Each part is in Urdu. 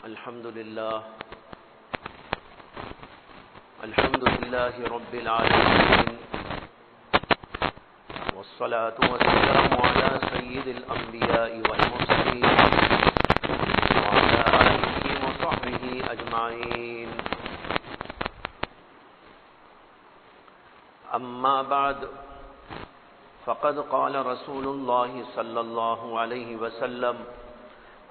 الحمد لله رب العالمين والصلاة والسلام على سيد الأنبياء والمرسلين وعلى آله وصحبه أجمعين. أما بعد فقد قال رسول الله صلى الله عليه وسلم: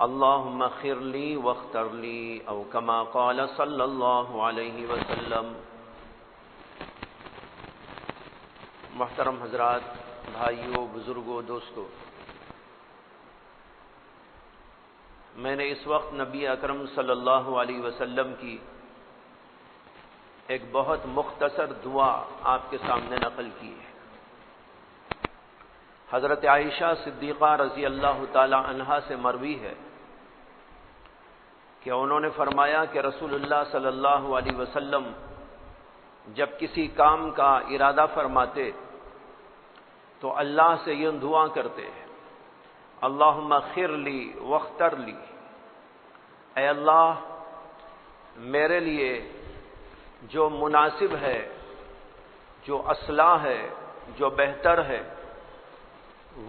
اللهم اغفر لي واختر لي، او كما قال صلی اللہ علیہ وسلم. محترم حضرات، بھائیوں، بزرگوں، دوستوں، میں نے اس وقت نبی اکرم صلی اللہ علیہ وسلم کی ایک بہت مختصر دعا آپ کے سامنے نقل کی ہے. حضرت عائشہ صدیقہ رضی اللہ تعالی عنہا سے مروی ہے کہ انہوں نے فرمایا کہ رسول اللہ صلی اللہ علیہ وسلم جب کسی کام کا ارادہ فرماتے تو اللہ سے یہ دعا کرتے ہیں: اللہم اغفر لی واختر لی، اے اللہ میرے لیے جو مناسب ہے، جو اصلاح ہے، جو بہتر ہے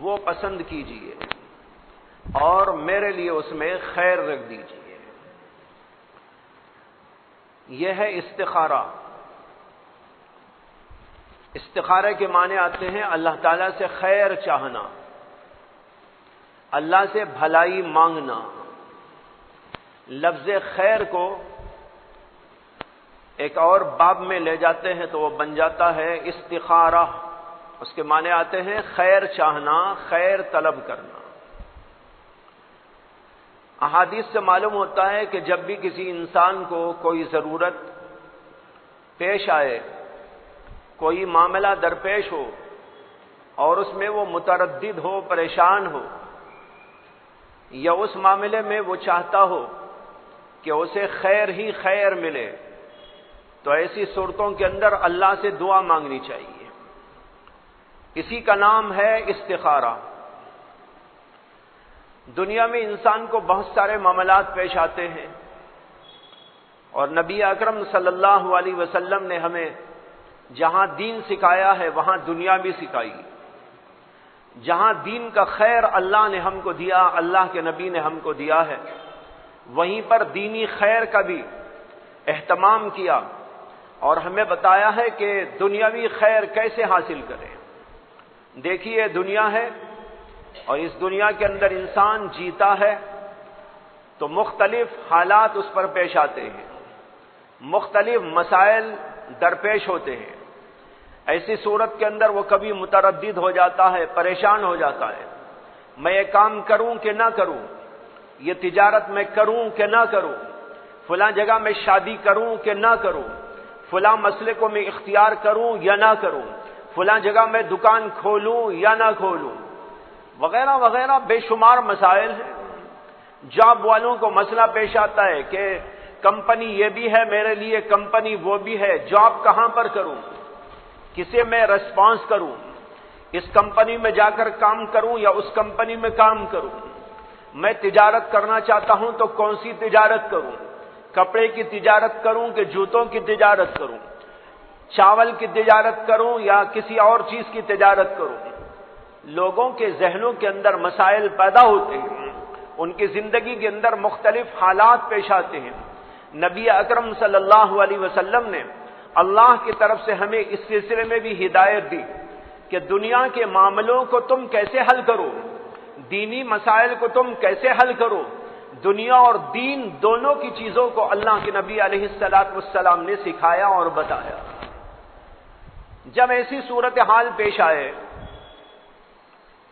وہ پسند کیجئے اور میرے لیے اس میں خیر رکھ دیجئے. یہ ہے استخارہ. استخارے کے معنی آتے ہیں اللہ تعالیٰ سے خیر چاہنا، اللہ سے بھلائی مانگنا. لفظ خیر کو ایک اور باب میں لے جاتے ہیں تو وہ بن جاتا ہے استخارہ. اس کے معنی آتے ہیں خیر چاہنا، خیر طلب کرنا. احادیث سے معلوم ہوتا ہے کہ جب بھی کسی انسان کو کوئی ضرورت پیش آئے، کوئی معاملہ درپیش ہو اور اس میں وہ متردد ہو، پریشان ہو، یا اس معاملے میں وہ چاہتا ہو کہ اسے خیر ہی خیر ملے، تو ایسی صورتوں کے اندر اللہ سے دعا مانگنی چاہیے. اسی کا نام ہے استخارہ. دنیا میں انسان کو بہت سارے معاملات پیش آتے ہیں اور نبی اکرم صلی اللہ علیہ وسلم نے ہمیں جہاں دین سکھایا ہے وہاں دنیا بھی سکھائی. جہاں دین کا خیر اللہ نے ہم کو دیا، اللہ کے نبی نے ہم کو دیا ہے، وہیں پر دینی خیر کا بھی اہتمام کیا اور ہمیں بتایا ہے کہ دنیاوی خیر کیسے حاصل کریں. دیکھیے دنیا ہے اور اس دنیا کے اندر انسان جیتا ہے تو مختلف حالات اس پر پیش آتے ہیں، مختلف مسائل درپیش ہوتے ہیں. ایسی صورت کے اندر وہ کبھی متردد ہو جاتا ہے، پریشان ہو جاتا ہے. میں یہ کام کروں کہ نہ کروں، یہ تجارت میں کروں کہ نہ کروں، فلاں جگہ میں شادی کروں کہ نہ کروں، فلاں مسئلے کو میں اختیار کروں یا نہ کروں، فلاں جگہ میں دکان کھولوں یا نہ کھولوں، وغیرہ وغیرہ بے شمار مسائل ہیں. جاب والوں کو مسئلہ پیش آتا ہے کہ کمپنی یہ بھی ہے میرے لیے، کمپنی وہ بھی ہے، جاب کہاں پر کروں، کسے میں ریسپانس کروں، اس کمپنی میں جا کر کام کروں یا اس کمپنی میں کام کروں. میں تجارت کرنا چاہتا ہوں تو کون سی تجارت کروں، کپڑے کی تجارت کروں کہ جوتوں کی تجارت کروں، چاول کی تجارت کروں یا کسی اور چیز کی تجارت کروں. لوگوں کے ذہنوں کے اندر مسائل پیدا ہوتے ہیں، ان کی زندگی کے اندر مختلف حالات پیش آتے ہیں. نبی اکرم صلی اللہ علیہ وسلم نے اللہ کی طرف سے ہمیں اس سلسلے میں بھی ہدایت دی کہ دنیا کے معاملوں کو تم کیسے حل کرو، دینی مسائل کو تم کیسے حل کرو. دنیا اور دین دونوں کی چیزوں کو اللہ کے نبی علیہ الصلوۃ والسلام نے سکھایا اور بتایا. جب ایسی صورتحال پیش آئے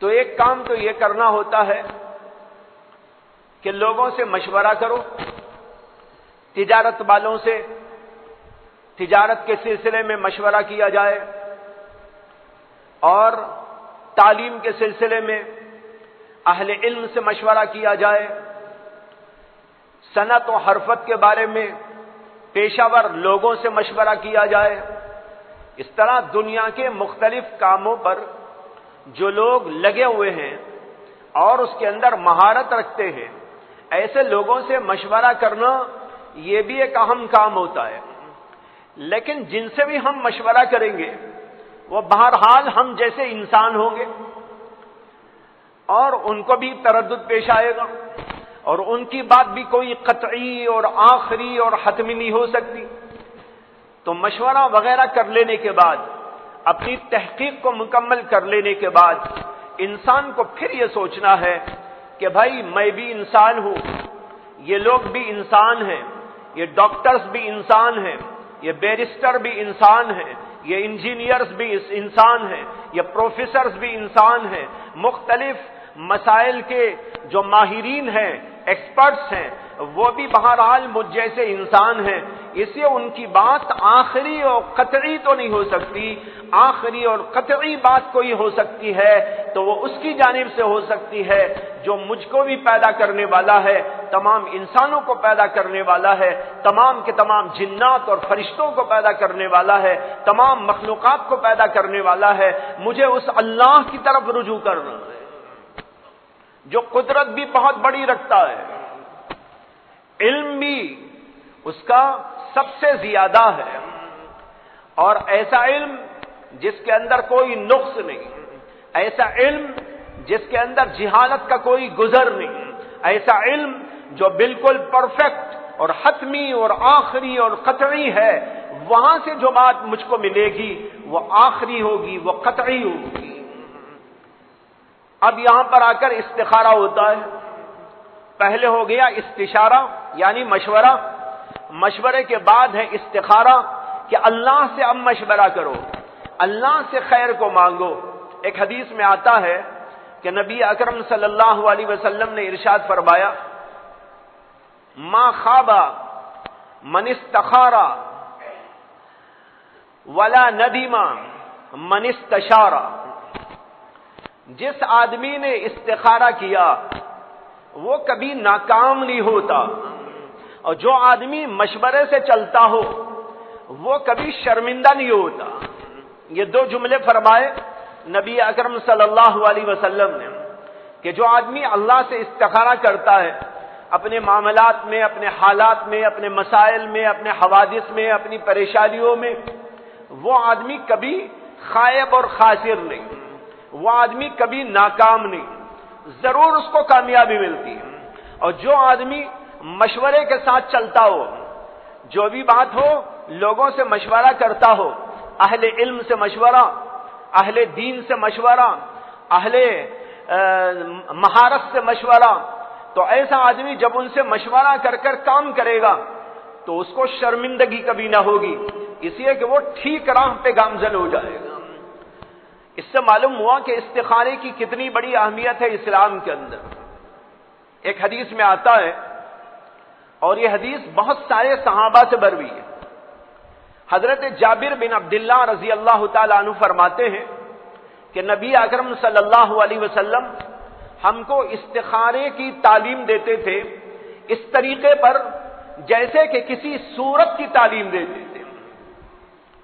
تو ایک کام تو یہ کرنا ہوتا ہے کہ لوگوں سے مشورہ کرو، تجارت والوں سے تجارت کے سلسلے میں مشورہ کیا جائے اور تعلیم کے سلسلے میں اہل علم سے مشورہ کیا جائے، صنعت و حرفت کے بارے میں پیشہ ور لوگوں سے مشورہ کیا جائے. اس طرح دنیا کے مختلف کاموں پر جو لوگ لگے ہوئے ہیں اور اس کے اندر مہارت رکھتے ہیں، ایسے لوگوں سے مشورہ کرنا یہ بھی ایک اہم کام ہوتا ہے، لیکن جن سے بھی ہم مشورہ کریں گے وہ بہرحال ہم جیسے انسان ہوں گے، اور ان کو بھی تردد پیش آئے گا، اور ان کی بات بھی کوئی قطعی اور آخری اور حتمی نہیں ہو سکتی۔ تو مشورہ وغیرہ کر لینے کے بعد، اپنی تحقیق کو مکمل کر لینے کے بعد، انسان کو پھر یہ سوچنا ہے کہ بھائی میں بھی انسان ہوں، یہ لوگ بھی انسان ہیں، یہ ڈاکٹرز بھی انسان ہیں، یہ بیرسٹر بھی انسان ہیں، یہ انجینئرز بھی انسان ہیں، یہ پروفیسرز بھی انسان ہیں، مختلف مسائل کے جو ماہرین ہیں، ایکسپرٹس ہیں، وہ بھی بہرحال مجھ جیسے انسان ہیں، اس لیے ان کی بات آخری اور قطعی تو نہیں ہو سکتی۔ آخری اور قطعی بات کوئی ہو سکتی ہے تو وہ اس کی جانب سے ہو سکتی ہے جو مجھ کو بھی پیدا کرنے والا ہے، تمام انسانوں کو پیدا کرنے والا ہے، تمام کے تمام جنات اور فرشتوں کو پیدا کرنے والا ہے، تمام مخلوقات کو پیدا کرنے والا ہے۔ مجھے اس اللہ کی طرف رجوع کرنا ہے جو قدرت بھی بہت بڑی رکھتا ہے، علم بھی اس کا سب سے زیادہ ہے، اور ایسا علم جس کے اندر کوئی نقص نہیں، ایسا علم جس کے اندر جہالت کا کوئی گزر نہیں، ایسا علم جو بالکل پرفیکٹ اور حتمی اور آخری اور قطعی ہے، وہاں سے جو بات مجھ کو ملے گی وہ آخری ہوگی، وہ قطعی ہوگی۔ اب یہاں پر آ کر استخارہ ہوتا ہے۔ پہلے ہو گیا استشارہ یعنی مشورہ، مشورے کے بعد ہے استخارہ کہ اللہ سے اب مشورہ کرو، اللہ سے خیر کو مانگو۔ ایک حدیث میں آتا ہے کہ نبی اکرم صلی اللہ علیہ وسلم نے ارشاد فرمایا، ما خاب من استخار ولا ندم من استشار۔ جس آدمی نے استخارہ کیا وہ کبھی ناکام نہیں ہوتا، اور جو آدمی مشورے سے چلتا ہو وہ کبھی شرمندہ نہیں ہوتا۔ یہ دو جملے فرمائے نبی اکرم صلی اللہ علیہ وسلم نے کہ جو آدمی اللہ سے استخارہ کرتا ہے اپنے معاملات میں، اپنے حالات میں، اپنے مسائل میں، اپنے حوادث میں، اپنی پریشانیوں میں، وہ آدمی کبھی خائب اور خاسر نہیں، وہ آدمی کبھی ناکام نہیں، ضرور اس کو کامیابی ملتی ہے۔ اور جو آدمی مشورے کے ساتھ چلتا ہو، جو بھی بات ہو لوگوں سے مشورہ کرتا ہو، اہل علم سے مشورہ، اہل دین سے مشورہ، اہل مہارت سے مشورہ، تو ایسا آدمی جب ان سے مشورہ کر کر کام کرے گا تو اس کو شرمندگی کبھی نہ ہوگی، اس لیے کہ وہ ٹھیک راہ پہ گامزن ہو جائے گا۔ اس سے معلوم ہوا کہ استخارے کی کتنی بڑی اہمیت ہے اسلام کے اندر۔ ایک حدیث میں آتا ہے، اور یہ حدیث بہت سارے صحابہ سے بروی ہے، حضرت جابر بن عبداللہ رضی اللہ تعالی عنہ فرماتے ہیں کہ نبی اکرم صلی اللہ علیہ وسلم ہم کو استخارے کی تعلیم دیتے تھے اس طریقے پر جیسے کہ کسی سورت کی تعلیم دیتے تھے۔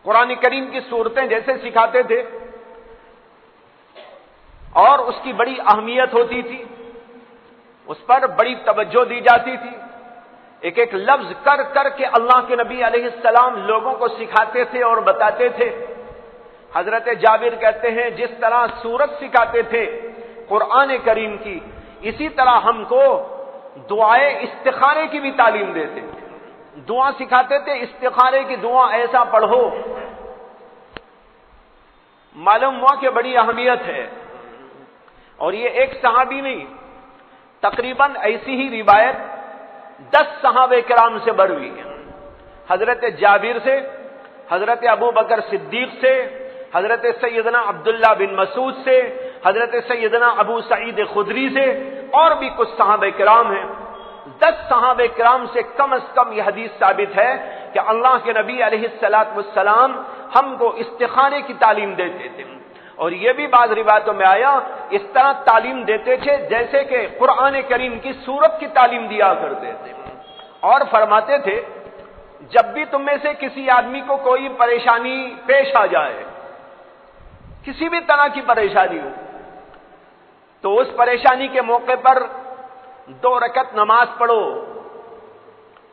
قرآن کریم کی صورتیں جیسے سکھاتے تھے اور اس کی بڑی اہمیت ہوتی تھی، اس پر بڑی توجہ دی جاتی تھی، ایک ایک لفظ کر کر کے اللہ کے نبی علیہ السلام لوگوں کو سکھاتے تھے اور بتاتے تھے۔ حضرت جابر کہتے ہیں جس طرح سورت سکھاتے تھے قرآن کریم کی، اسی طرح ہم کو دعائے استخارے کی بھی تعلیم دیتے تھے، دعا سکھاتے تھے، استخارے کی دعا ایسا پڑھو۔ معلوم ہوا کہ بڑی اہمیت ہے، اور یہ ایک صحابی نہیں، تقریباً ایسی ہی روایت 10 صحابہ کرام سے بروی ہے، حضرت جابر سے، حضرت ابو بکر صدیق سے، حضرت سیدنا عبداللہ بن مسعود سے، حضرت سیدنا ابو سعید خدری سے، اور بھی کچھ صحابہ کرام ہیں۔ 10 صحابہ کرام سے کم از کم یہ حدیث ثابت ہے کہ اللہ کے نبی علیہ السلام ہم کو استخارے کی تعلیم دیتے تھے، اور یہ بھی بعض روایتوں میں آیا اس طرح تعلیم دیتے تھے جیسے کہ قرآن کریم کی سورت کی تعلیم دیا کرتے تھے، اور فرماتے تھے جب بھی تم میں سے کسی آدمی کو کوئی پریشانی پیش آ جائے، کسی بھی طرح کی پریشانی ہو، تو اس پریشانی کے موقع پر 2 رکعت نماز پڑھو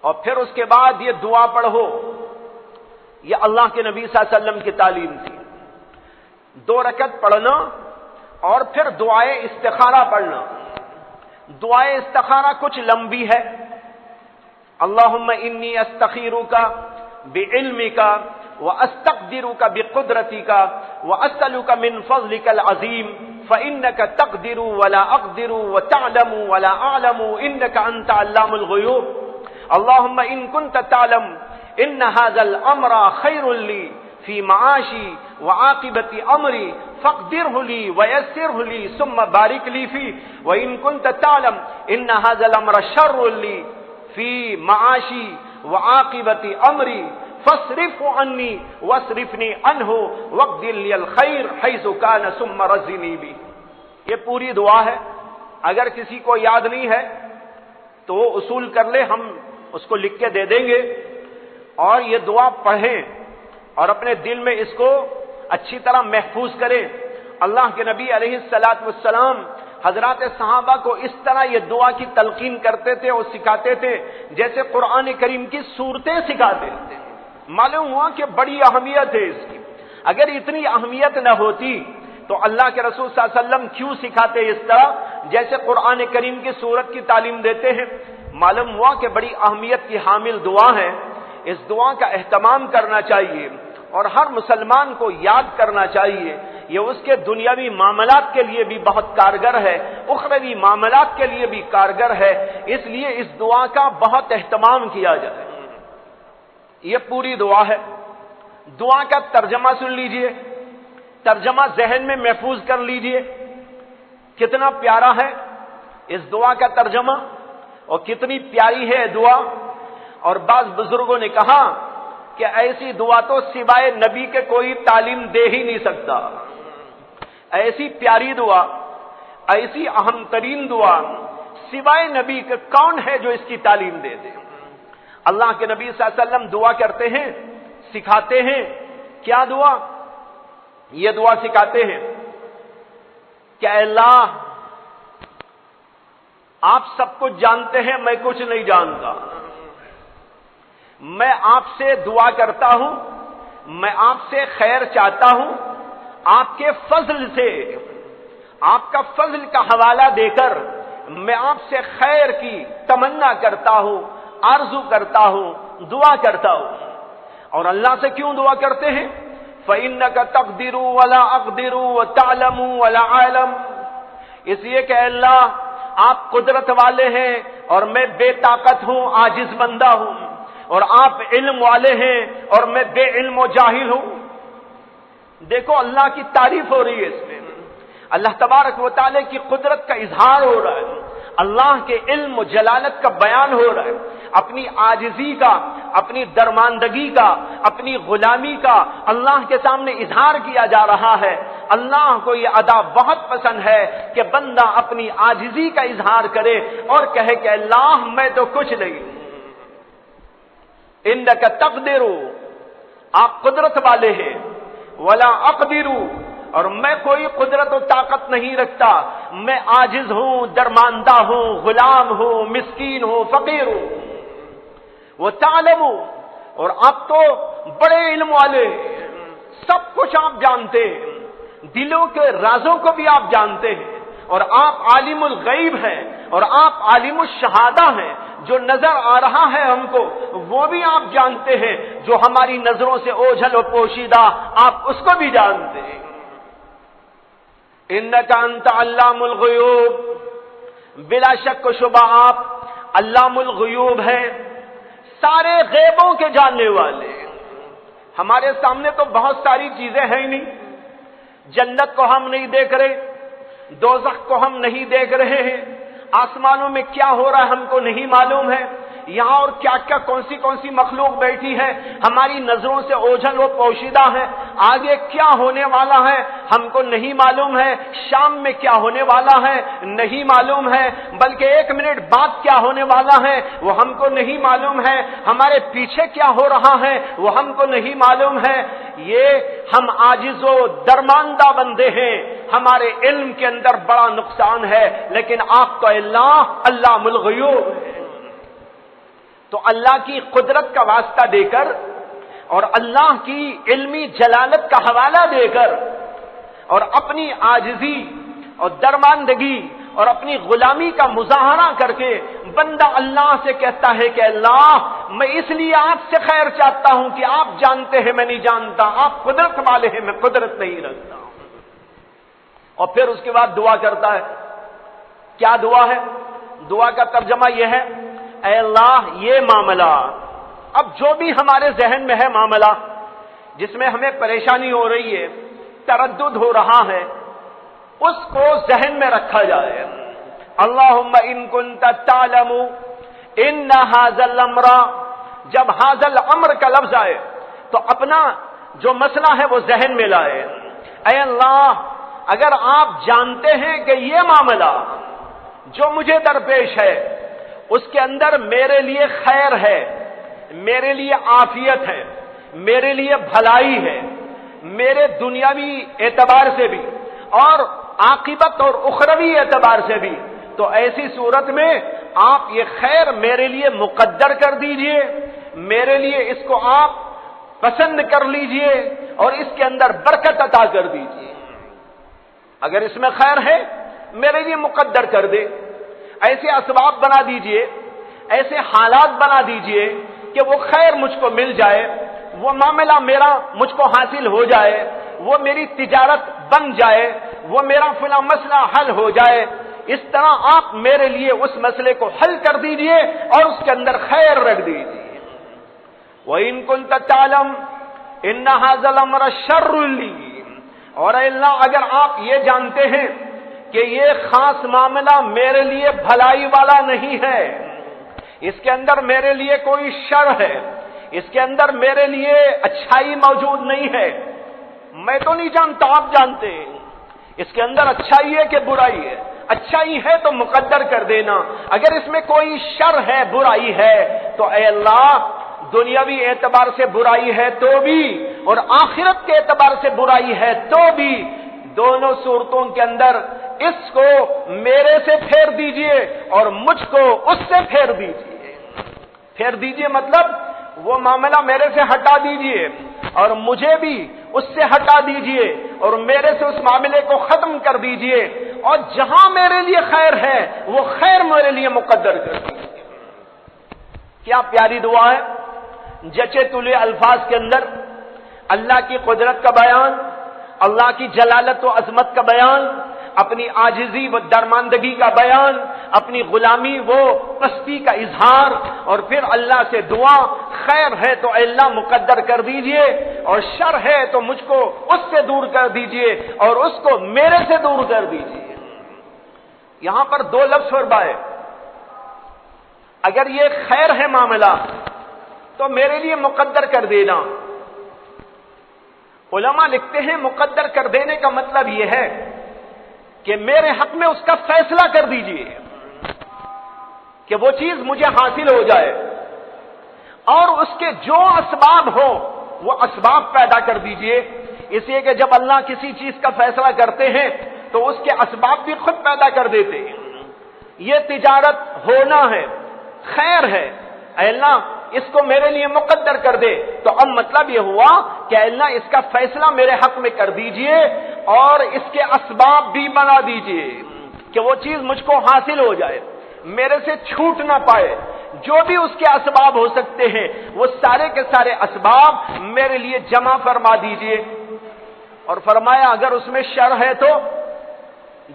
اور پھر اس کے بعد یہ دعا پڑھو. یہ اللہ کے نبی صلی اللہ علیہ وسلم کی تعلیم تھی. 2 رکعت پڑھنا اور پھر دعائے استخارہ پڑھنا. دعائے استخارہ کچھ لمبی ہے. اللہم انی استخیرک بعلمک واستقدرک بقدرتک واسألک من فضلک العظیم فإنک تقدر ولا اقدر وتعلم ولا اعلم انک انت علام الغیوب. اللہم ان کنت تعلم ان هذا الامر خیر لی فی معاشی وعاقبت امری فاقدره لی ویسره لی ثم بارک لی فی وان کنت تعلم ان هذا الامر شر لی فی معاشی وعاقبت امری فاصرف عنی واصرفنی عنہ واقدر لی الخیر حیث کان ثم رزقنی بہ. یہ پوری دعا ہے. اگر کسی کو یاد نہیں ہے تو وہ اصول کر لے, ہم اس کو لکھ کے دے دیں گے, اور یہ دعا پڑھیں اور اپنے دل میں اس کو اچھی طرح محفوظ کریں. اللہ کے نبی علیہ الصلوۃ والسلام حضرات صحابہ کو اس طرح یہ دعا کی تلقین کرتے تھے اور سکھاتے تھے جیسے قرآن کریم کی صورتیں سکھاتے تھے. معلوم ہوا کہ بڑی اہمیت ہے اس کی. اگر اتنی اہمیت نہ ہوتی تو اللہ کے رسول صلی اللہ علیہ وسلم کیوں سکھاتے اس طرح جیسے قرآن کریم کی صورت کی تعلیم دیتے ہیں. معلوم ہوا کہ بڑی اہمیت کی حامل دعا ہے. اس دعا کا اہتمام کرنا چاہیے اور ہر مسلمان کو یاد کرنا چاہیے. یہ اس کے دنیاوی معاملات کے لیے بھی بہت کارگر ہے, اخروی معاملات کے لیے بھی کارگر ہے. اس لیے اس دعا کا بہت اہتمام کیا جائے. یہ پوری دعا ہے. دعا کا ترجمہ سن لیجئے, ترجمہ ذہن میں محفوظ کر لیجئے. کتنا پیارا ہے اس دعا کا ترجمہ اور کتنی پیاری ہے دعا. اور بعض بزرگوں نے کہا کہ ایسی دعا تو سوائے نبی کے کوئی تعلیم دے ہی نہیں سکتا. ایسی پیاری دعا, ایسی اہم ترین دعا سوائے نبی کے کون ہے جو اس کی تعلیم دے دے. اللہ کے نبی صلی اللہ علیہ وسلم دعا کرتے ہیں, سکھاتے ہیں. کیا دعا؟ یہ دعا سکھاتے ہیں کہ اے اللہ آپ سب کچھ جانتے ہیں, میں کچھ نہیں جانتا. میں آپ سے دعا کرتا ہوں, میں آپ سے خیر چاہتا ہوں. آپ کے فضل سے, آپ کا فضل کا حوالہ دے کر میں آپ سے خیر کی تمنا کرتا ہوں, آرزو کرتا ہوں, دعا کرتا ہوں. اور اللہ سے کیوں دعا کرتے ہیں؟ فَإِنَّكَ تَقْدِرُ وَلَا أَقْدِرُ وَتَعْلَمُ وَلَا أَعْلَمُ. اس لیے کہ اللہ آپ قدرت والے ہیں اور میں بے طاقت ہوں, عاجز بندہ ہوں. اور آپ علم والے ہیں اور میں بے علم و جاہل ہوں. دیکھو اللہ کی تعریف ہو رہی ہے اس میں. اللہ تبارک و تعالی کی قدرت کا اظہار ہو رہا ہے, اللہ کے علم و جلالت کا بیان ہو رہا ہے, اپنی عاجزی کا, اپنی درماندگی کا, اپنی غلامی کا اللہ کے سامنے اظہار کیا جا رہا ہے. اللہ کو یہ ادا بہت پسند ہے کہ بندہ اپنی عاجزی کا اظہار کرے اور کہے کہ اللہ میں تو کچھ نہیں. انک تقدر, آپ قدرت والے ہیں, ولا اقدر, اور میں کوئی قدرت و طاقت نہیں رکھتا. میں عاجز ہوں, درماندہ ہوں, غلام ہوں, مسکین ہوں, فقیر ہوں. وہ تعلم, اور آپ تو بڑے علم والے, سب کچھ آپ جانتے ہیں, دلوں کے رازوں کو بھی آپ جانتے ہیں. اور آپ عالم الغیب ہیں اور آپ عالم الشہادہ ہیں. جو نظر آ رہا ہے ہم کو وہ بھی آپ جانتے ہیں, جو ہماری نظروں سے اوجھل و پوشیدہ آپ اس کو بھی جانتے ہیں. انک انت علام الغیوب, بلا شک و شبہ آپ علام الغیوب ہیں, سارے غیبوں کے جاننے والے. ہمارے سامنے تو بہت ساری چیزیں ہیں ہی نہیں. جنت کو ہم نہیں دیکھ رہے, دوزخ کو ہم نہیں دیکھ رہے ہیں, آسمانوں میں کیا ہو رہا ہے ہم کو نہیں معلوم ہے, یہاں اور کیا کیا کون سی مخلوق بیٹھی ہے ہماری نظروں سے اوجھل و پوشیدہ ہے. آگے کیا ہونے والا ہے ہم کو نہیں معلوم ہے, شام میں کیا ہونے والا ہے نہیں معلوم ہے, بلکہ 1 منٹ بعد کیا ہونے والا ہے وہ ہم کو نہیں معلوم ہے, ہمارے پیچھے کیا ہو رہا ہے وہ ہم کو نہیں معلوم ہے. یہ ہم عاجز و درماندہ بندے ہیں، ہمارے علم کے اندر بڑا نقصان ہے، لیکن آپ تو اللہ علام الغیوب ہے۔ تو اللہ کی قدرت کا واسطہ دے کر اور اللہ کی علمی جلالت کا حوالہ دے کر اور اپنی عاجزی اور درماندگی اور اپنی غلامی کا مظاہرہ کر کے بندہ اللہ سے کہتا ہے کہ اللہ میں اس لیے آپ سے خیر چاہتا ہوں کہ آپ جانتے ہیں میں نہیں جانتا، آپ قدرت والے ہیں میں قدرت نہیں رکھتا ہوں۔ اور پھر اس کے بعد دعا کرتا ہے۔ کیا دعا ہے؟ دعا کا ترجمہ یہ ہے، اے اللہ یہ معاملہ، اب جو بھی ہمارے ذہن میں ہے معاملہ جس میں ہمیں پریشانی ہو رہی ہے، تردد ہو رہا ہے، اس کو ذہن میں رکھا جائے۔ اللہم ان کنت تعلم ان ھذا الامر، جب ھذا الامر کا لفظ آئے تو اپنا جو مسئلہ ہے وہ ذہن میں لائے۔ اے اللہ اگر آپ جانتے ہیں کہ یہ معاملہ جو مجھے درپیش ہے اس کے اندر میرے لیے خیر ہے، میرے لیے عافیت ہے، میرے لیے بھلائی ہے، میرے دنیاوی اعتبار سے بھی اور عاقبت اور اخروی اعتبار سے بھی، تو ایسی صورت میں آپ یہ خیر میرے لیے مقدر کر دیجئے، میرے لیے اس کو آپ پسند کر لیجئے اور اس کے اندر برکت عطا کر دیجئے۔ اگر اس میں خیر ہے میرے لیے مقدر کر دے، ایسے اسباب بنا دیجئے، ایسے حالات بنا دیجئے کہ وہ خیر مجھ کو مل جائے، وہ معاملہ میرا مجھ کو حاصل ہو جائے، وہ میری تجارت بن جائے، وہ میرا فلاں مسئلہ حل ہو جائے۔ اس طرح آپ میرے لیے اس مسئلے کو حل کر دیجئے اور اس کے اندر خیر رکھ دیجئے۔ وَإِن كُنتَ تَعْلَمُ إِنَّ هَذَا الْأَمْرَ شَرٌّ لِّي، اور اے اللہ اگر آپ یہ جانتے ہیں کہ یہ خاص معاملہ میرے لیے بھلائی والا نہیں ہے، اس کے اندر میرے لیے کوئی شر ہے، اس کے اندر میرے لیے اچھائی موجود نہیں ہے، میں تو نہیں جانتا آپ جانتے ہیں، اس کے اندر اچھائی ہے کہ برائی ہے، اچھائی ہے تو مقدر کر دینا، اگر اس میں کوئی شر ہے برائی ہے تو اے اللہ دنیاوی اعتبار سے برائی ہے تو بھی اور آخرت کے اعتبار سے برائی ہے تو بھی، دونوں صورتوں کے اندر اس کو میرے سے پھیر دیجئے اور مجھ کو اس سے پھیر دیجئے۔ پھیر دیجئے مطلب وہ معاملہ میرے سے ہٹا دیجئے اور مجھے بھی اس سے ہٹا دیجئے اور میرے سے اس معاملے کو ختم کر دیجئے، اور جہاں میرے لیے خیر ہے وہ خیر میرے لیے مقدر کر دیجئے۔ کیا پیاری دعا ہے، جچے تلے الفاظ کے اندر اللہ کی قدرت کا بیان، اللہ کی جلالت و عظمت کا بیان، اپنی عاجزی و درماندگی کا بیان، اپنی غلامی و پستی کا اظہار، اور پھر اللہ سے دعا، خیر ہے تو اے اللہ مقدر کر دیجئے اور شر ہے تو مجھ کو اس سے دور کر دیجئے اور اس کو میرے سے دور کر دیجئے۔ یہاں پر دو لفظ فرمائے، اگر یہ خیر ہے معاملہ تو میرے لیے مقدر کر دینا۔ علماء لکھتے ہیں مقدر کر دینے کا مطلب یہ ہے کہ میرے حق میں اس کا فیصلہ کر دیجئے کہ وہ چیز مجھے حاصل ہو جائے، اور اس کے جو اسباب ہو وہ اسباب پیدا کر دیجئے، اس لیے کہ جب اللہ کسی چیز کا فیصلہ کرتے ہیں تو اس کے اسباب بھی خود پیدا کر دیتے ہیں۔ یہ تجارت ہونا ہے، خیر ہے، اے اللہ اس کو میرے لیے مقدر کر دے، تو اب مطلب یہ ہوا کہ اے اللہ اس کا فیصلہ میرے حق میں کر دیجئے اور اس کے اسباب بھی بنا دیجئے کہ وہ چیز مجھ کو حاصل ہو جائے، میرے سے چھوٹ نہ پائے۔ جو بھی اس کے اسباب ہو سکتے ہیں وہ سارے کے سارے اسباب میرے لیے جمع فرما دیجئے۔ اور فرمایا اگر اس میں شر ہے تو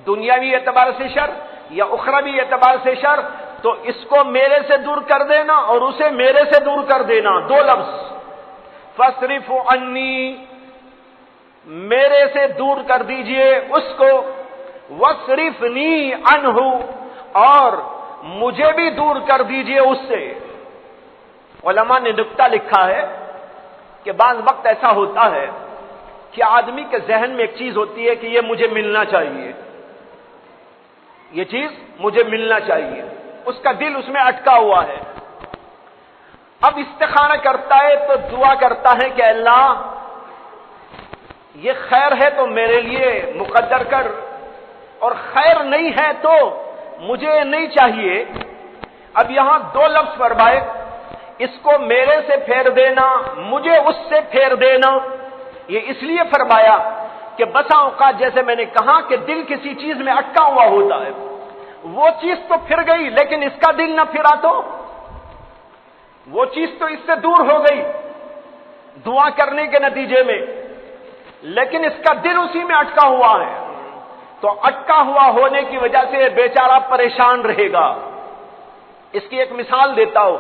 دنیاوی اعتبار سے شر یا اخروی اعتبار سے شر، تو اس کو میرے سے دور کر دینا اور اسے میرے سے دور کر دینا۔ دو لفظ، فاصرف عنی، میرے سے دور کر دیجئے اس کو، واصرفنی عنہ، اور مجھے بھی دور کر دیجئے اس سے۔ علماء نے نکتہ لکھا ہے کہ بعض وقت ایسا ہوتا ہے کہ آدمی کے ذہن میں ایک چیز ہوتی ہے کہ یہ مجھے ملنا چاہیے، یہ چیز مجھے ملنا چاہیے، اس کا دل اس میں اٹکا ہوا ہے۔ اب استخارہ کرتا ہے تو دعا کرتا ہے کہ اللہ یہ خیر ہے تو میرے لیے مقدر کر، اور خیر نہیں ہے تو مجھے نہیں چاہیے۔ اب یہاں دو لفظ فرمائے، اس کو میرے سے پھیر دینا، مجھے اس سے پھیر دینا۔ یہ اس لیے فرمایا کہ بسا اوقات جیسے میں نے کہا کہ دل کسی چیز میں اٹکا ہوا ہوتا ہے، وہ چیز تو پھر گئی لیکن اس کا دل نہ پھرا تو وہ چیز تو اس سے دور ہو گئی دعا کرنے کے نتیجے میں، لیکن اس کا دل اسی میں اٹکا ہوا ہے، تو اٹکا ہوا ہونے کی وجہ سے بیچارہ پریشان رہے گا۔ اس کی ایک مثال دیتا ہوں۔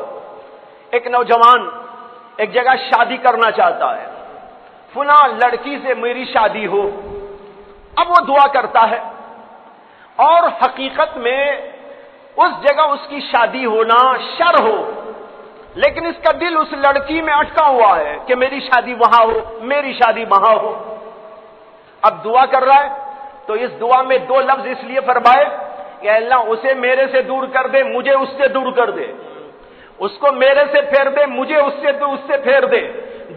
ایک نوجوان ایک جگہ شادی کرنا چاہتا ہے، فلاں لڑکی سے میری شادی ہو، اب وہ دعا کرتا ہے اور حقیقت میں اس جگہ اس کی شادی ہونا شر ہو، لیکن اس کا دل اس لڑکی میں اٹکا ہوا ہے کہ میری شادی وہاں ہو، میری شادی وہاں ہو۔ اب دعا کر رہا ہے تو اس دعا میں دو لفظ اس لیے فرمائے کہ اللہ اسے میرے سے دور کر دے، مجھے اس سے دور کر دے، اس کو میرے سے پھیر دے، مجھے اس سے پھیر دے۔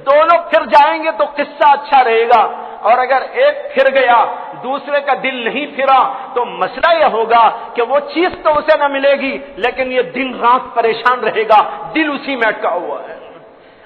دونوں پھر جائیں گے تو قصہ اچھا رہے گا، اور اگر ایک پھر گیا دوسرے کا دل نہیں پھرا تو مسئلہ یہ ہوگا کہ وہ چیز تو اسے نہ ملے گی لیکن یہ دن رات پریشان رہے گا، دل اسی میں اٹکا ہوا ہے۔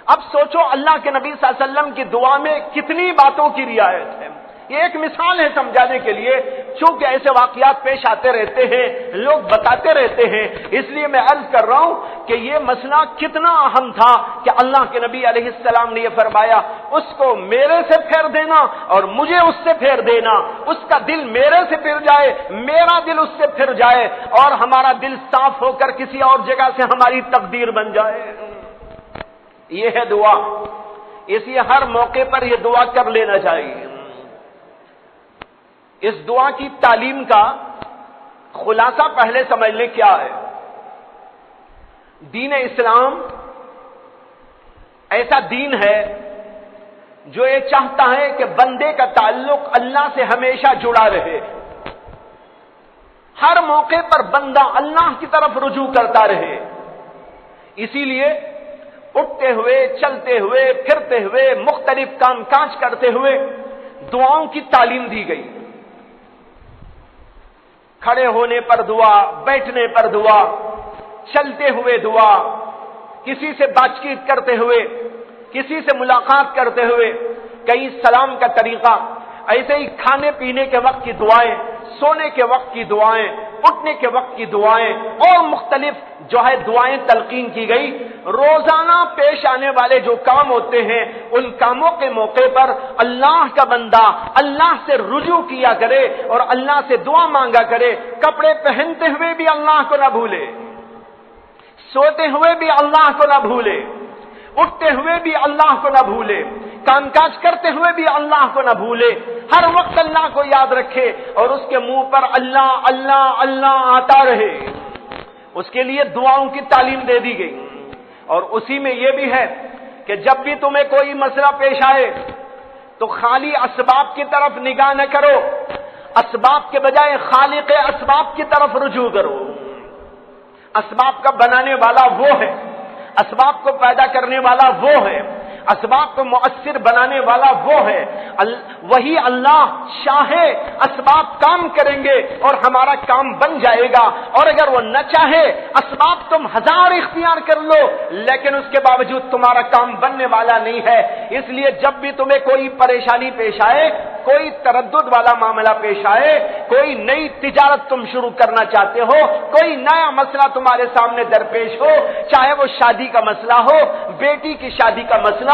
اب سوچو اللہ کے نبی صلی اللہ علیہ وسلم کی دعا میں کتنی باتوں کی رعایت ہے۔ یہ ایک مثال ہے سمجھانے کے لیے، چونکہ ایسے واقعات پیش آتے رہتے ہیں، لوگ بتاتے رہتے ہیں، اس لیے میں عرض کر رہا ہوں کہ یہ مسئلہ کتنا اہم تھا کہ اللہ کے نبی علیہ السلام نے یہ فرمایا اس کو میرے سے پھیر دینا اور مجھے اس سے پھیر دینا، اس کا دل میرے سے پھر جائے، میرا دل اس سے پھر جائے، اور ہمارا دل صاف ہو کر کسی اور جگہ سے ہماری تقدیر بن جائے۔ یہ ہے دعا، اس لیے ہر موقع پر یہ دعا کر لینا چاہیے۔ اس دعا کی تعلیم کا خلاصہ پہلے سمجھ لیں کیا ہے۔ دین اسلام ایسا دین ہے جو یہ چاہتا ہے کہ بندے کا تعلق اللہ سے ہمیشہ جڑا رہے، ہر موقع پر بندہ اللہ کی طرف رجوع کرتا رہے۔ اسی لیے اٹھتے ہوئے، چلتے ہوئے، پھرتے ہوئے، مختلف کام کاج کرتے ہوئے دعاؤں کی تعلیم دی گئی۔ کھڑے ہونے پر دعا، بیٹھنے پر دعا، چلتے ہوئے دعا، کسی سے بات چیت کرتے ہوئے، کسی سے ملاقات کرتے ہوئے، کہیں سلام کا طریقہ، ایسے ہی کھانے پینے کے وقت کی دعائیں، سونے کے وقت کی دعائیں، اٹھنے کے وقت کی دعائیں، اور مختلف جو ہے دعائیں تلقین کی گئی۔ روزانہ پیش آنے والے جو کام ہوتے ہیں ان کاموں کے موقع پر اللہ کا بندہ اللہ سے رجوع کیا کرے اور اللہ سے دعا مانگا کرے۔ کپڑے پہنتے ہوئے بھی اللہ کو نہ بھولے، سوتے ہوئے بھی اللہ کو نہ بھولے، اٹھتے ہوئے بھی اللہ کو نہ بھولے، کام کاج کرتے ہوئے بھی اللہ کو نہ بھولے، ہر وقت اللہ کو یاد رکھے اور اس کے منہ پر اللہ اللہ اللہ آتا رہے۔ اس کے لیے دعاؤں کی تعلیم دے دی گئی، اور اسی میں یہ بھی ہے کہ جب بھی تمہیں کوئی مسئلہ پیش آئے تو خالی اسباب کی طرف نگاہ نہ کرو، اسباب کے بجائے خالق اسباب کی طرف رجوع کرو۔ اسباب کا بنانے والا وہ ہے، اسباب کو پیدا کرنے والا وہ ہے، اسباب کو مؤثر بنانے والا وہ ہے، وہی اللہ چاہے اسباب کام کریں گے اور ہمارا کام بن جائے گا، اور اگر وہ نہ چاہے اسباب تم ہزار اختیار کر لو لیکن اس کے باوجود تمہارا کام بننے والا نہیں ہے۔ اس لیے جب بھی تمہیں کوئی پریشانی پیش آئے، کوئی تردد والا معاملہ پیش آئے، کوئی نئی تجارت تم شروع کرنا چاہتے ہو، کوئی نیا مسئلہ تمہارے سامنے درپیش ہو، چاہے وہ شادی کا مسئلہ ہو، بیٹی کی شادی کا مسئلہ،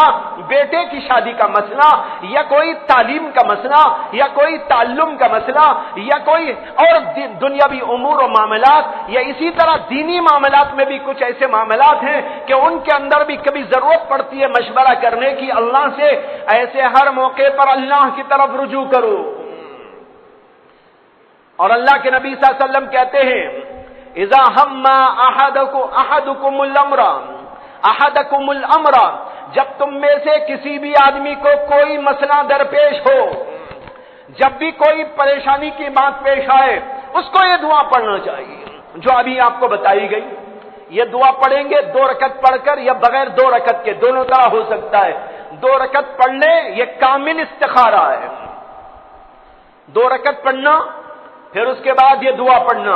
بیٹے کی شادی کا مسئلہ، یا کوئی تعلیم کا مسئلہ، یا کوئی تعلم کا مسئلہ، یا کوئی اور دنیاوی امور و معاملات، یا اسی طرح دینی معاملات میں بھی کچھ ایسے معاملات ہیں کہ ان کے اندر بھی کبھی ضرورت پڑتی ہے مشورہ کرنے کی اللہ سے، ایسے ہر موقع پر اللہ کی طرف رجوع کرو۔ اور اللہ کے نبی صلی اللہ علیہ وسلم کہتے ہیں اذا ہم احدکم الامر، جب تم میں سے کسی بھی آدمی کو کوئی مسئلہ درپیش ہو، جب بھی کوئی پریشانی کی بات پیش آئے، اس کو یہ دعا پڑھنا چاہیے جو ابھی آپ کو بتائی گئی۔ یہ دعا پڑھیں گے 2 رکعت پڑھ کر یا بغیر 2 رکعت کے، دونوں طرح ہو سکتا ہے۔ 2 رکعت پڑھ لے، یہ کامل استخارہ ہے۔ 2 رکعت پڑھنا، پھر اس کے بعد یہ دعا پڑھنا۔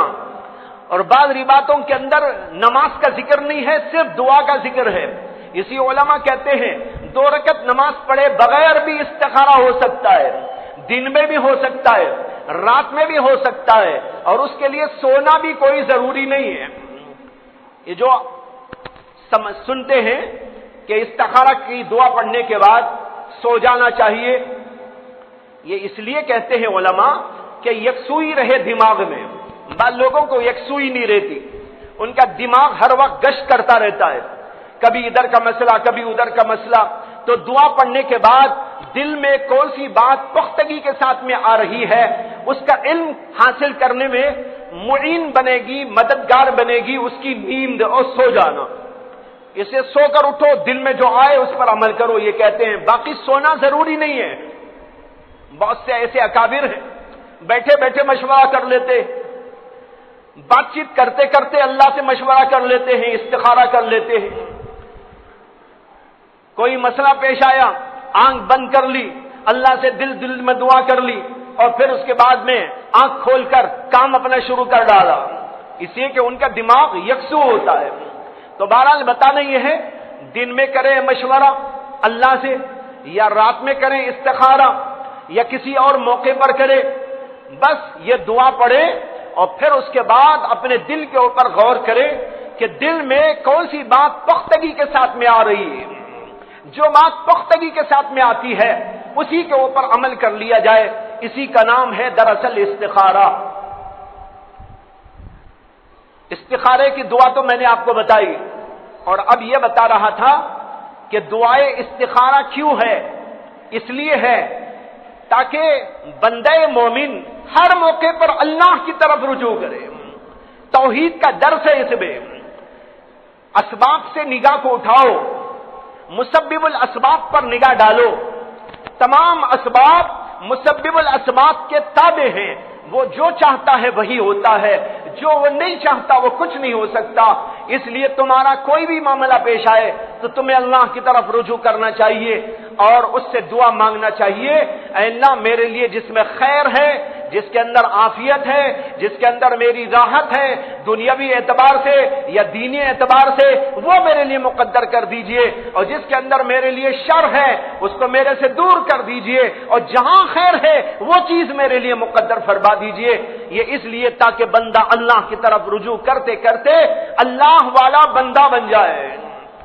اور بعض روایتوں کے اندر نماز کا ذکر نہیں ہے، صرف دعا کا ذکر ہے۔ اسی علماء کہتے ہیں 2 رکعت نماز پڑھے بغیر بھی استخارہ ہو سکتا ہے، دن میں بھی ہو سکتا ہے، رات میں بھی ہو سکتا ہے، اور اس کے لیے سونا بھی کوئی ضروری نہیں ہے۔ یہ جو سنتے ہیں کہ استخارہ کی دعا پڑھنے کے بعد سو جانا چاہیے، یہ اس لیے کہتے ہیں علماء کہ یکسوئی رہے دماغ میں۔ بعض لوگوں کو یکسوئی نہیں رہتی، ان کا دماغ ہر وقت گشت کرتا رہتا ہے، کبھی ادھر کا مسئلہ کبھی ادھر کا مسئلہ۔ تو دعا پڑھنے کے بعد دل میں کون سی بات پختگی کے ساتھ میں آ رہی ہے، اس کا علم حاصل کرنے میں معین بنے گی، مددگار بنے گی اس کی نیند اور سو جانا۔ اسے سو کر اٹھو، دل میں جو آئے اس پر عمل کرو، یہ کہتے ہیں۔ باقی سونا ضروری نہیں ہے۔ بہت سے ایسے اکابر ہیں بیٹھے بیٹھے مشورہ کر لیتے، بات چیت کرتے کرتے اللہ سے مشورہ کر لیتے ہیں، استخارہ کر لیتے ہیں۔ کوئی مسئلہ پیش آیا، آنکھ بند کر لی، اللہ سے دل میں دعا کر لی، اور پھر اس کے بعد میں آنکھ کھول کر کام اپنا شروع کر ڈالا، اس لیے کہ ان کا دماغ یکسو ہوتا ہے۔ تو بہرحال بتانا یہ ہے، دن میں کریں مشورہ اللہ سے، یا رات میں کریں استخارہ، یا کسی اور موقع پر کرے، بس یہ دعا پڑھے، اور پھر اس کے بعد اپنے دل کے اوپر غور کرے کہ دل میں کون سی بات پختگی کے ساتھ میں آ رہی ہے۔ جو بات پختگی کے ساتھ میں آتی ہے اسی کے اوپر عمل کر لیا جائے، اسی کا نام ہے دراصل استخارہ۔ استخارے کی دعا تو میں نے آپ کو بتائی، اور اب یہ بتا رہا تھا کہ دعائے استخارہ کیوں ہے؟ اس لیے ہے تاکہ بندہ مومن ہر موقع پر اللہ کی طرف رجوع کرے۔ توحید کا درس ہے اس میں۔ اسباب سے نگاہ کو اٹھاؤ، مسبب الاسباب پر نگاہ ڈالو۔ تمام اسباب مسبب الاسباب کے تابع ہیں، وہ جو چاہتا ہے وہی ہوتا ہے، جو وہ نہیں چاہتا وہ کچھ نہیں ہو سکتا۔ اس لیے تمہارا کوئی بھی معاملہ پیش آئے تو تمہیں اللہ کی طرف رجوع کرنا چاہیے اور اس سے دعا مانگنا چاہیے، اے اللہ میرے لیے جس میں خیر ہے، جس کے اندر عافیت ہے، جس کے اندر میری راحت ہے دنیاوی اعتبار سے یا دینی اعتبار سے، وہ میرے لیے مقدر کر دیجئے، اور جس کے اندر میرے لیے شر ہے اس کو میرے سے دور کر دیجئے، اور جہاں خیر ہے وہ چیز میرے لیے مقدر فرما دیجئے۔ یہ اس لیے تاکہ بندہ اللہ کی طرف رجوع کرتے کرتے اللہ والا بندہ بن جائے۔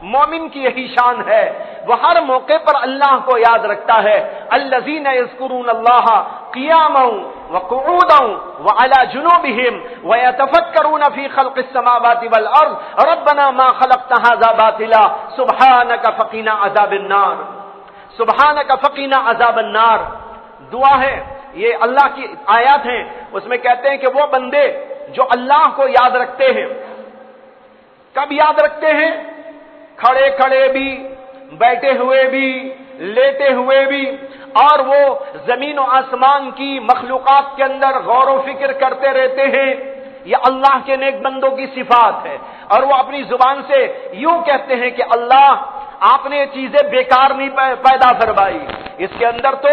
مومن کی یہی شان ہے، وہ ہر موقع پر اللہ کو یاد رکھتا ہے۔ الذین یذکرون اللہ قیاما وقعودا وعلی جنوبہم ویتفکرون فی خلق السماوات والارض ربنا ما خلقت ھذا باطلا سبحانک فقنا عذاب النار۔ سبحانک فقنا عذاب النار دعا ہے، یہ اللہ کی آیات ہیں، اس میں کہتے ہیں کہ وہ بندے جو اللہ کو یاد رکھتے ہیں، کب یاد رکھتے ہیں؟ کھڑے کھڑے بھی، بیٹھے ہوئے بھی، لیٹے ہوئے بھی، اور وہ زمین و آسمان کی مخلوقات کے اندر غور و فکر کرتے رہتے ہیں۔ یہ اللہ کے نیک بندوں کی صفات ہے، اور وہ اپنی زبان سے یوں کہتے ہیں کہ اللہ آپ نے یہ چیزیں بیکار نہیں پیدا فرمائی، اس کے اندر تو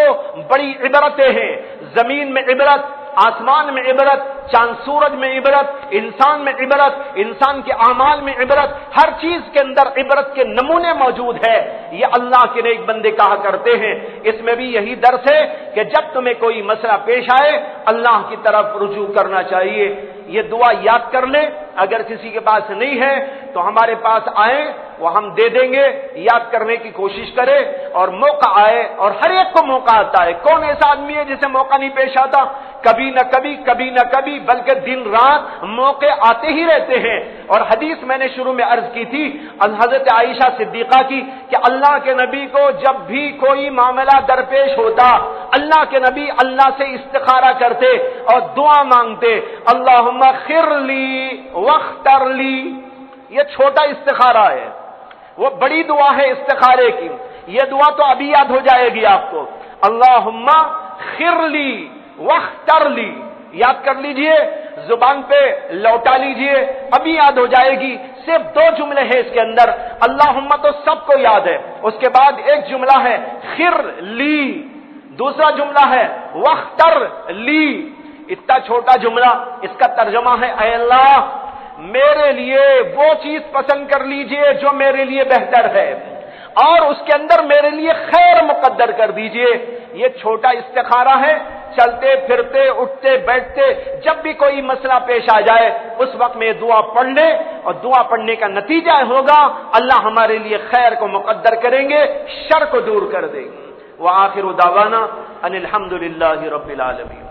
بڑی عبرتیں ہیں، زمین میں عبرت، آسمان میں عبرت، چاند سورج میں عبرت، انسان میں عبرت، انسان کے اعمال میں عبرت، ہر چیز کے اندر عبرت کے نمونے موجود ہے۔ یہ اللہ کے نیک بندے کہا کرتے ہیں۔ اس میں بھی یہی درس ہے کہ جب تمہیں کوئی مسئلہ پیش آئے اللہ کی طرف رجوع کرنا چاہیے۔ یہ دعا یاد کر لیں، اگر کسی کے پاس نہیں ہے تو ہمارے پاس آئیں، وہ ہم دے دیں گے، یاد کرنے کی کوشش کرے، اور موقع آئے، اور ہر ایک کو موقع آتا ہے۔ کون ایسا آدمی ہے جسے موقع نہیں پیش آتا؟ کبھی نہ کبھی بلکہ دن رات موقع آتے ہی رہتے ہیں۔ اور حدیث میں نے شروع میں عرض کی تھی حضرت عائشہ صدیقہ کی کہ اللہ کے نبی کو جب بھی کوئی معاملہ درپیش ہوتا، اللہ کے نبی اللہ سے استخارہ کرتے اور دعا مانگتے، اللہم خر لی واختر لی۔ یہ چھوٹا استخارہ ہے، وہ بڑی دعا ہے استخارے کی۔ یہ دعا تو ابھی یاد ہو جائے گی آپ کو، اللہم خر لی واختر لی، یاد کر لیجئے، زبان پہ لوٹا لیجئے، ابھی یاد ہو جائے گی۔ صرف 2 جملے ہیں اس کے اندر، اللہم تو سب کو یاد ہے، اس کے بعد ایک جملہ ہے خر لی، دوسرا جملہ ہے وختر لی۔ اتنا چھوٹا جملہ، اس کا ترجمہ ہے اے اللہ میرے لیے وہ چیز پسند کر لیجئے جو میرے لیے بہتر ہے، اور اس کے اندر میرے لیے خیر مقدر کر دیجئے۔ یہ چھوٹا استخارہ ہے، چلتے پھرتے اٹھتے بیٹھتے جب بھی کوئی مسئلہ پیش آ جائے اس وقت میں دعا پڑھ لے، اور دعا پڑھنے کا نتیجہ ہوگا اللہ ہمارے لیے خیر کو مقدر کریں گے، شر کو دور کر دیں گے۔ وآخر دعوانا ان الحمد للہ رب العالمین۔